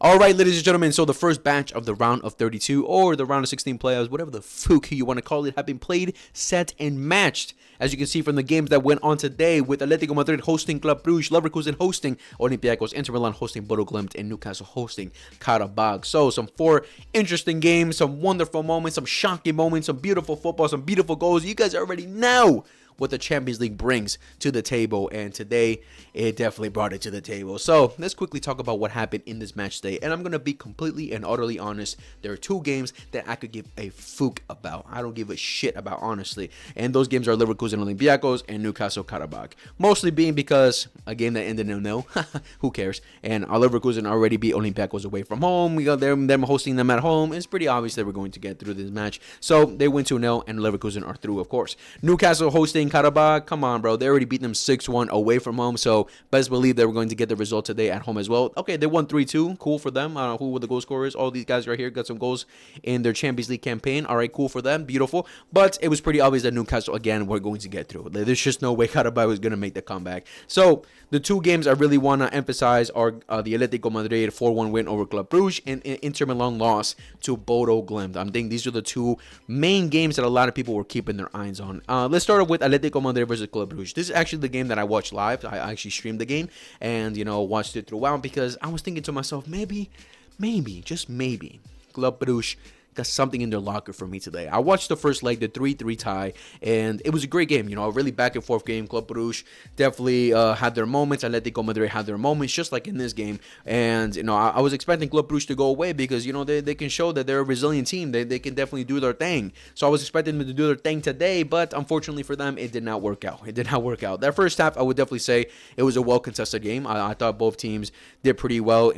All right, ladies and gentlemen, so the first batch of the round of 32 or the round of 16 playoffs, whatever the fuck you want to call it, have been played, set, and matched. As you can see from the games that went on today, with Atletico Madrid hosting Club Brugge, Leverkusen hosting Olympiacos, Inter Milan hosting Bodo Glimt, and Newcastle hosting Karabakh. So some 4 interesting games, some wonderful moments, some shocking moments, some beautiful football, some beautiful goals. You guys already know what the Champions League brings to the table, and today it definitely brought it to the table. So let's quickly talk about what happened in this match day, and I'm gonna be completely and utterly honest. There are 2 games that I could give a fuck about. I don't give a shit about, honestly, and those games are Leverkusen Olympiacos and Newcastle Karabakh. Mostly being because a game that ended in 0, who cares? And our Leverkusen already beat Olympiacos away from home. We got them hosting them at home. It's pretty obvious that we're going to get through this match. So they win 2-0, and Leverkusen are through, of course. Newcastle hosting Karabakh, come on, bro. They already beat them 6-1 away from home, so best believe they were going to get the result today at home as well. Okay, they won 3-2. Cool for them. Who were the goal scorers? All these guys right here got some goals in their Champions League campaign. All right, cool for them. Beautiful. But it was pretty obvious that Newcastle, again, were going to get through. There's just no way Karabakh was going to make the comeback. So the 2 games I really want to emphasize are the Atletico Madrid 4-1 win over Club Brugge and Inter Milan loss to Bodo Glimt. I'm thinking these are the 2 main games that a lot of people were keeping their eyes on. Let's start off with Atletico Madrid versus Club Brugge. This is actually the game that I watched live. I actually streamed the game and, watched it throughout because I was thinking to myself, maybe, just maybe, Club Brugge got something in their locker for me today. I watched the first leg, the 3-3 tie, and it was a great game. A really back and forth game. Club Brugge definitely had their moments. Atletico Madrid had their moments, just like in this game. And I was expecting Club Brugge to go away because they can show that they're a resilient team. They can definitely do their thing. So I was expecting them to do their thing today, but unfortunately for them, it did not work out. That first half, I would definitely say it was a well contested game. I thought both teams did pretty well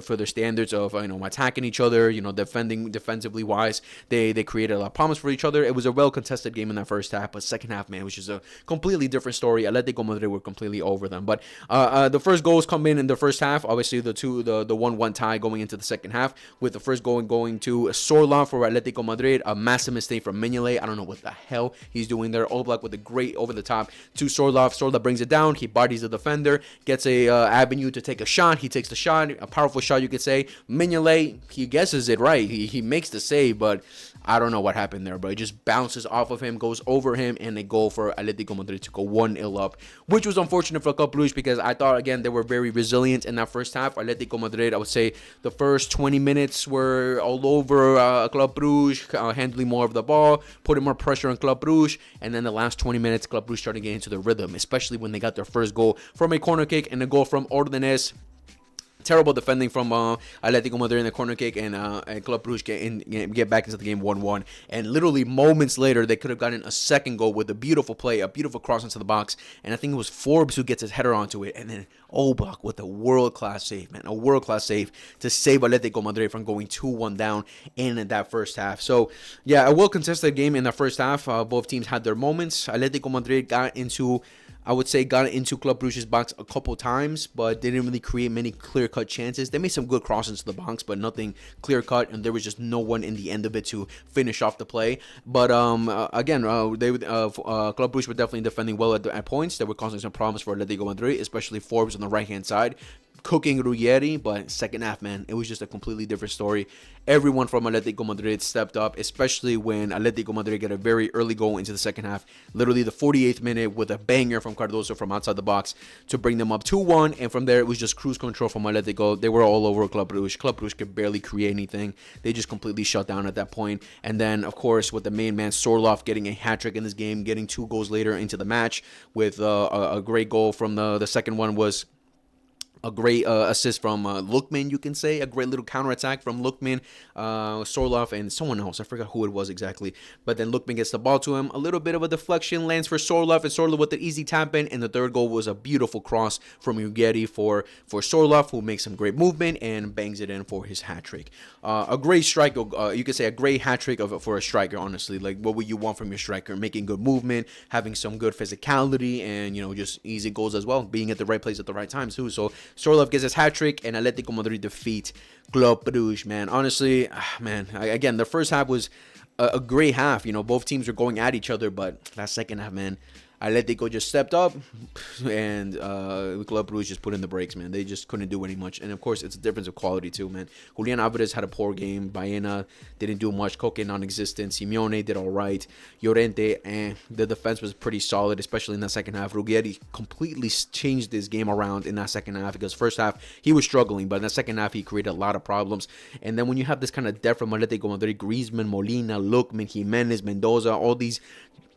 for their standards of attacking each other, defensively wise. They created a lot of problems for each other. It was a well contested game in that first half, but second half, man, it was just a completely different story. Atletico Madrid were completely over them. But the first goals come in the first half. Obviously, the 1-1 tie going into the second half, with the first goal going to Sorloth for Atletico Madrid. A massive mistake from Mignolet. I don't know what the hell he's doing there. Oblak with a great over the top to Sorloth. Sorloth brings it down. He bodies the defender, gets a avenue to take a shot. He takes the shot, a powerful shot, you could say. Mignolet, he guesses it right. He makes the save, but I don't know what happened there, but it just bounces off of him, goes over him, and a goal for Atletico Madrid to go 1-0 up, which was unfortunate for Club Brugge because I thought, again, they were very resilient in that first half. Atletico Madrid, I would say the first 20 minutes were all over Club Brugge, handling more of the ball, putting more pressure on Club Brugge, and then the last 20 minutes, Club Brugge started getting into the rhythm, especially when they got their first goal from a corner kick and a goal from Ordenes. Terrible defending from Atletico Madrid in the corner kick, and Club Brugge get back into the game 1-1. And literally moments later, they could have gotten a second goal with a beautiful play, a beautiful cross into the box. And I think it was Forbes who gets his header onto it. And then Oblak with a world-class save, man. A world-class save to save Atletico Madrid from going 2-1 down in that first half. So, yeah, a well-contested game in the first half. Both teams had their moments. Atletico Madrid got into Club Brugge's box a couple times, but they didn't really create many clear-cut chances. They made some good crosses to the box, but nothing clear-cut, and there was just no one in the end of it to finish off the play. But again, Club Brugge were definitely defending well at points. They were causing some problems for Atletico Madrid, especially Forbes on the right-hand side, cooking Ruggeri. But second half, man, it was just a completely different story. Everyone from Atletico Madrid stepped up, especially when Atletico Madrid got a very early goal into the second half, literally the 48th minute, with a banger from Cardoso from outside the box to bring them up 2-1, and from there it was just cruise control from Atletico. They were all over Club Brugge. Club Brugge could barely create anything. They just completely shut down at that point. And then, of course, with the main man Sorloth getting a hat-trick in this game, getting 2 goals later into the match with a great goal from the second one was a great assist from Lookman, you can say. A great little counterattack from Lookman, Sorloth, and someone else. I forgot who it was exactly. But then Lookman gets the ball to him. A little bit of a deflection lands for Sorloth, and Sorloth with the easy tap in. And the third goal was a beautiful cross from Ruggeri for Sorloth, who makes some great movement and bangs it in for his hat-trick. A great strike, you could say a great hat-trick for a striker, honestly. Like, what would you want from your striker? Making good movement, having some good physicality, and, just easy goals as well. Being at the right place at the right time, too. So Sorloth gets his hat-trick, and Atletico Madrid defeat Club Brugge, man. Honestly, again, the first half was a great half. Both teams were going at each other, but that second half, man, Atletico just stepped up, and Club Brugge just put in the brakes, man. They just couldn't do any much. And, of course, it's a difference of quality, too, man. Julian Alvarez had a poor game. Baena didn't do much. Koke, non-existent. Simeone did all right. Llorente, the defense was pretty solid, especially in that second half. Ruggeri completely changed his game around in that second half because first half, he was struggling, but in the second half, he created a lot of problems. And then when you have this kind of depth from Atletico Madrid, Griezmann, Molina, Lookman, Jimenez, Mendoza, all these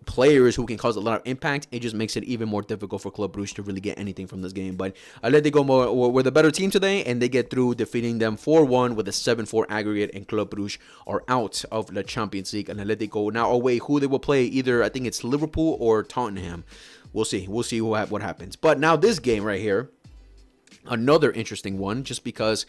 players who can cause a lot of impact, it just makes it even more difficult for Club Brugge to really get anything from this game. But Atletico were the better team today, and they get through, defeating them 4-1 with a 7-4 aggregate, and Club Brugge are out of the Champions League. And Atletico now away who they will play, either I think it's Liverpool or Tottenham. We'll see. We'll see what happens. But now this game right here, another interesting one, just because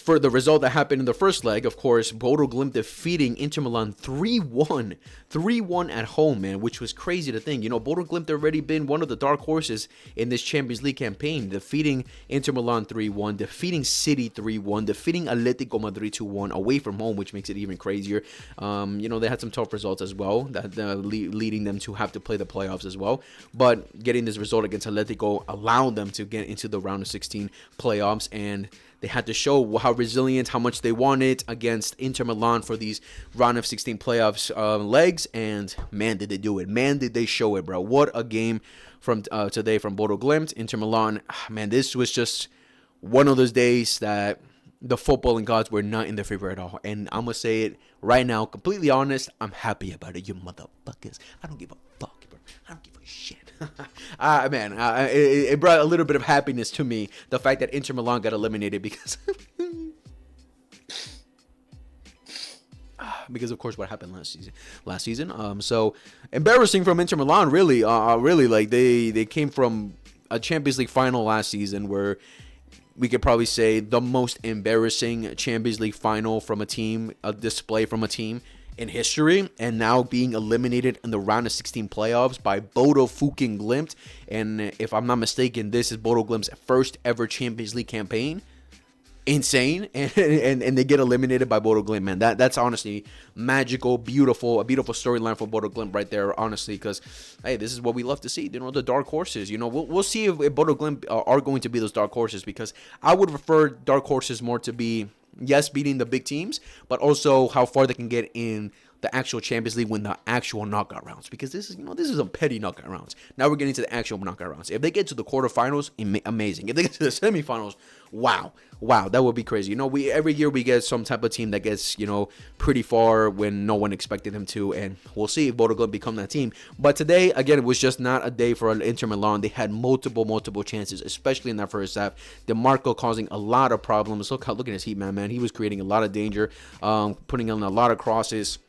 for the result that happened in the first leg, of course, Bodo Glimt defeating Inter Milan 3-1 at home, man, which was crazy to think. You know, Bodo Glimt already been one of the dark horses in this Champions League campaign, defeating Inter Milan 3-1, defeating City 3-1, defeating Atletico Madrid 2-1 away from home, which makes it even crazier. You know, they had some tough results as well, that leading them to have to play the playoffs as well. But getting this result against Atletico allowed them to get into the round of 16 playoffs, and they had to show how resilient, how much they wanted against Inter Milan for these round of 16 playoffs legs. And man, did they do it. Man, did they show it, bro. What a game from today from Bodo Glimt. Inter Milan, man, this was just one of those days that the footballing gods were not in their favor at all. And I'm going to say it right now, completely honest, I'm happy about it, you motherfuckers. I don't give a fuck, bro. I don't give a shit. Man, it brought a little bit of happiness to me, the fact that Inter Milan got eliminated, because because of course what happened last season. So embarrassing from Inter Milan, really, like they came from a Champions League final last season where we could probably say the most embarrassing Champions League final from a team, a display from a team in history, and now being eliminated in the round of 16 playoffs by Bodo fucking Glimt. And if I'm not mistaken, this is Bodo Glimt's first ever Champions League campaign. Insane. And they get eliminated by Bodo Glimt, man. That's honestly magical, beautiful, a beautiful storyline for Bodo Glimt right there, honestly, because hey, this is what we love to see, you know, the dark horses. You know, we'll see if Bodo Glimt are going to be those dark horses, because I would prefer dark horses more to be, yes, beating the big teams, but also how far they can get in the actual Champions League when the actual knockout rounds, because this is a petty knockout rounds. Now we're getting to the actual knockout rounds. If they get to the quarterfinals, amazing. If they get to the semifinals, wow, that would be crazy. You know, every year we get some type of team that gets, you know, pretty far when no one expected them to, and we'll see if Bodo Glimt become that team. But today, again, it was just not a day for Inter Milan. They had multiple chances, especially in that first half. DeMarco causing a lot of problems. Look at his heat, man. He was creating a lot of danger, putting in a lot of crosses.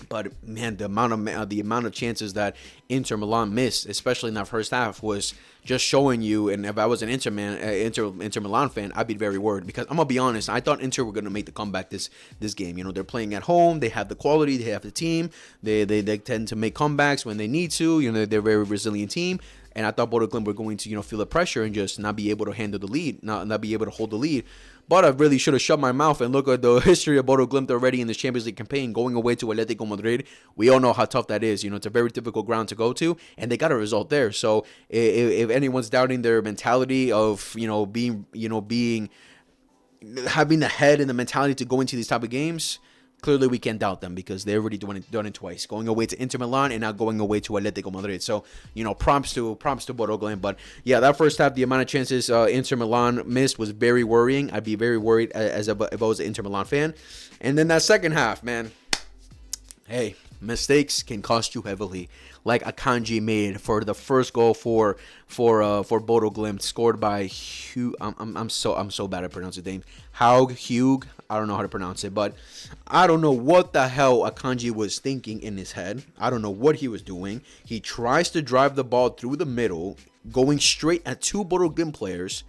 But man, the amount of chances that Inter Milan missed, especially in that first half, was just showing you. And if I was an Inter Milan fan, I'd be very worried, because I'm gonna be honest, I thought Inter were gonna make the comeback this game. You know, they're playing at home, they have the quality, they have the team, they tend to make comebacks when they need to. You know, they're a very resilient team. And I thought Bodo Glimt were going to, you know, feel the pressure and just not be able to handle the lead, not be able to hold the lead. But I really should have shut my mouth and look at the history of Bodo Glimt already in this Champions League campaign, going away to Atletico Madrid. We all know how tough that is. You know, it's a very difficult ground to go to, and they got a result there. So if anyone's doubting their mentality of, having the head and the mentality to go into these type of games, clearly we can't doubt them, because they already done it twice, going away to Inter Milan and now going away to Atletico Madrid. So, you know, props to Bodo Glimt. But yeah, that first half, the amount of chances Inter Milan missed was very worrying. I'd be very worried if I was an Inter Milan fan. And then that second half, man, hey, mistakes can cost you heavily. Like Akanji made for the first goal for Bodo Glimt, scored by Hugh. I'm so bad at pronouncing the name. Hugh. I don't know how to pronounce it, but I don't know what the hell Akanji was thinking in his head. I don't know what he was doing. He tries to drive the ball through the middle, going straight at two Bodo Glimt players.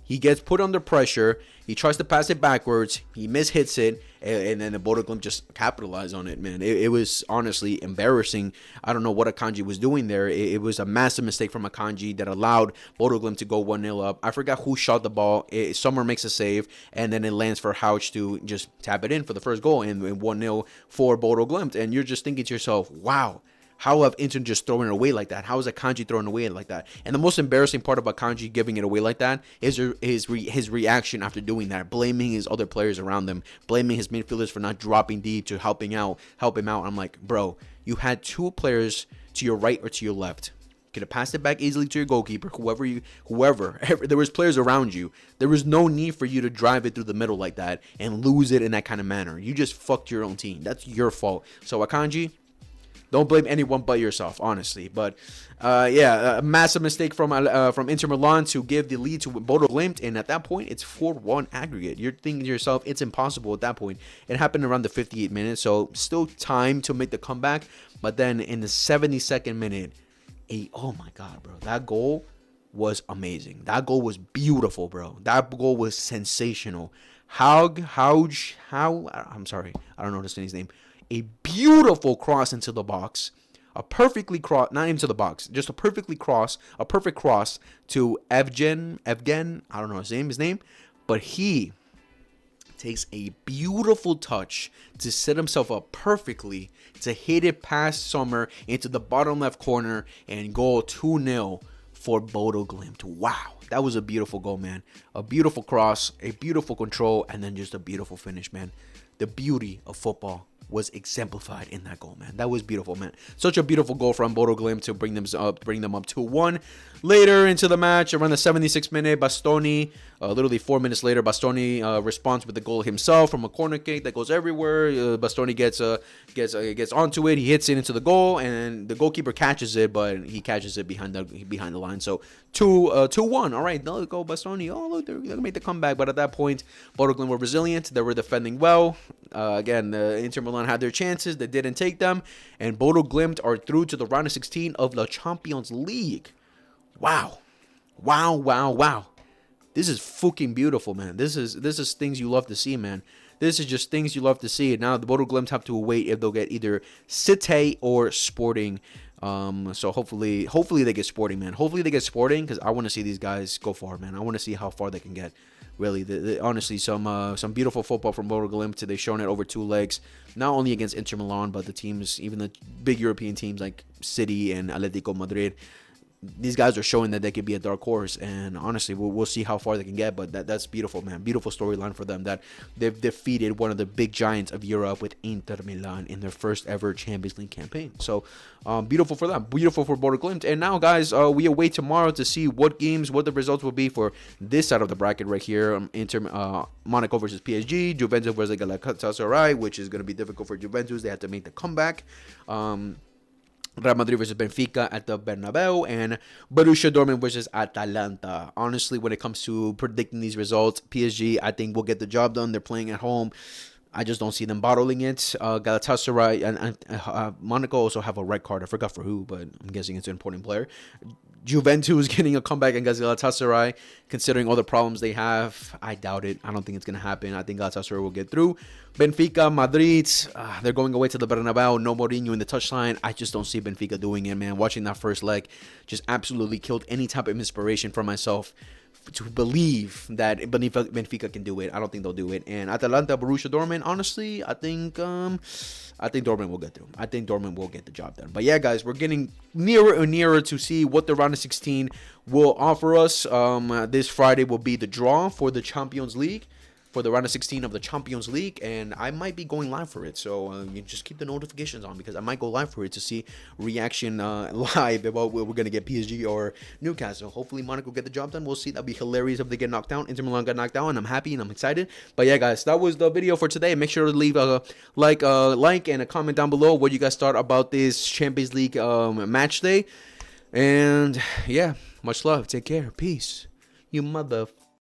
He gets put under pressure. He tries to pass it backwards. He mishits it, and then the Bodo Glimt just capitalized on it, man. It was honestly embarrassing. I don't know what Akanji was doing there. It was a massive mistake from Akanji that allowed Bodo Glimt to go 1-0 up. I forgot who shot the ball. Sommer makes a save, and then it lands for Houch to just tap it in for the first goal, and 1-0 for Bodo Glimt. And you're just thinking to yourself, wow, How have Inter just thrown it away like that? How is Akanji throwing it away like that? And the most embarrassing part about Akanji giving it away like that is his reaction after doing that, blaming his other players around him, blaming his midfielders for not dropping deep to help him out. I'm like, bro, you had two players to your right or to your left. Could have passed it back easily to your goalkeeper, whoever. There was players around you. There was no need for you to drive it through the middle like that and lose it in that kind of manner. You just fucked your own team. That's your fault. So Akanji, don't blame anyone but yourself, honestly. But a massive mistake from Inter Milan to give the lead to Bodo Glimt, and at that point, it's 4-1 aggregate. You're thinking to yourself, it's impossible at that point. It happened around the 58th minute, so still time to make the comeback. But then in the 72nd minute, oh my God, bro, that goal was amazing. That goal was beautiful, bro. That goal was sensational. I'm sorry, I don't know his name. A beautiful cross into the box, a perfectly cross, not into the box, just a perfect cross to Evgen. I don't know his name, but he takes a beautiful touch to set himself up perfectly to hit it past Sommer into the bottom left corner and goal 2-0 for Bodo Glimt. Wow, that was a beautiful goal, man. A beautiful cross, a beautiful control, and then just a beautiful finish, man. The beauty of football was exemplified in that goal, man. That was beautiful, man. Such a beautiful goal from Bodo Glimt to bring them up 2-1. Later into the match, around the 76th minute, Bastoni, literally 4 minutes later, Bastoni responds with the goal himself from a corner kick that goes everywhere. Bastoni gets onto it, he hits it into the goal, and the goalkeeper catches it, but he catches it behind the line. So 2-1. All right, let's go Bastoni. Oh, look, they're gonna make the comeback. But at that point, Bodo Glimt were resilient. They were defending well. Again, Inter Milan had their chances. They didn't take them, and Bodo Glimt are through to the round of 16 of the Champions League. Wow. This is fucking beautiful, man. This is things you love to see, man. This is just things you love to see. Now the Bodo Glimt have to wait if they'll get either Cité or Sporting. So hopefully they get Sporting, man. Hopefully they get Sporting, because I want to see these guys go far, man. I want to see how far they can get. Really, honestly, some beautiful football from Bodo Glimt. They've shown it over two legs, not only against Inter Milan, but the teams, even the big European teams like City and Atletico Madrid. These guys are showing that they could be a dark horse, and honestly, we'll see how far they can get. But that's beautiful, man. Beautiful storyline for them that they've defeated one of the big giants of Europe with Inter Milan in their first ever Champions League campaign. So beautiful for them, beautiful for Bodo Glimt. And now, guys, we await tomorrow to see what the results will be for this side of the bracket right here. Monaco versus PSG, Juventus versus Galatasaray, which is going to be difficult for Juventus. They have to make the comeback. Real Madrid versus Benfica at the Bernabeu, and Borussia Dortmund versus Atalanta. Honestly, when it comes to predicting these results, PSG, I think, will get the job done. They're playing at home. I just don't see them bottling it. Galatasaray and Monaco also have a red card. I forgot for who, but I'm guessing it's an important player. Juventus getting a comeback against Galatasaray, considering all the problems they have. I doubt it. I don't think it's going to happen. I think Galatasaray will get through. Benfica, Madrid, they're going away to the Bernabeu. No Mourinho in the touchline. I just don't see Benfica doing it, man. Watching that first leg just absolutely killed any type of inspiration for myself to believe that Benfica can do it. I don't think they'll do it. And Atalanta, Borussia Dortmund, honestly, I think Dortmund will get through. I think Dortmund will get the job done. But yeah, guys, we're getting nearer and nearer to see what the round of 16 will offer us. This Friday will be the draw for the Champions League, for the round of 16 of the Champions League, and I might be going live for it. So you just keep the notifications on, because I might go live for it to see reaction live about we're going to get PSG or Newcastle. Hopefully Monaco get the job done. We'll see. That'd be hilarious if they get knocked down. Inter Milan got knocked down, and I'm happy and I'm excited. But yeah, guys, that was the video for today. Make sure to leave a like and a comment down below what you guys thought about this Champions League match day. And yeah, much love. Take care. Peace. You mother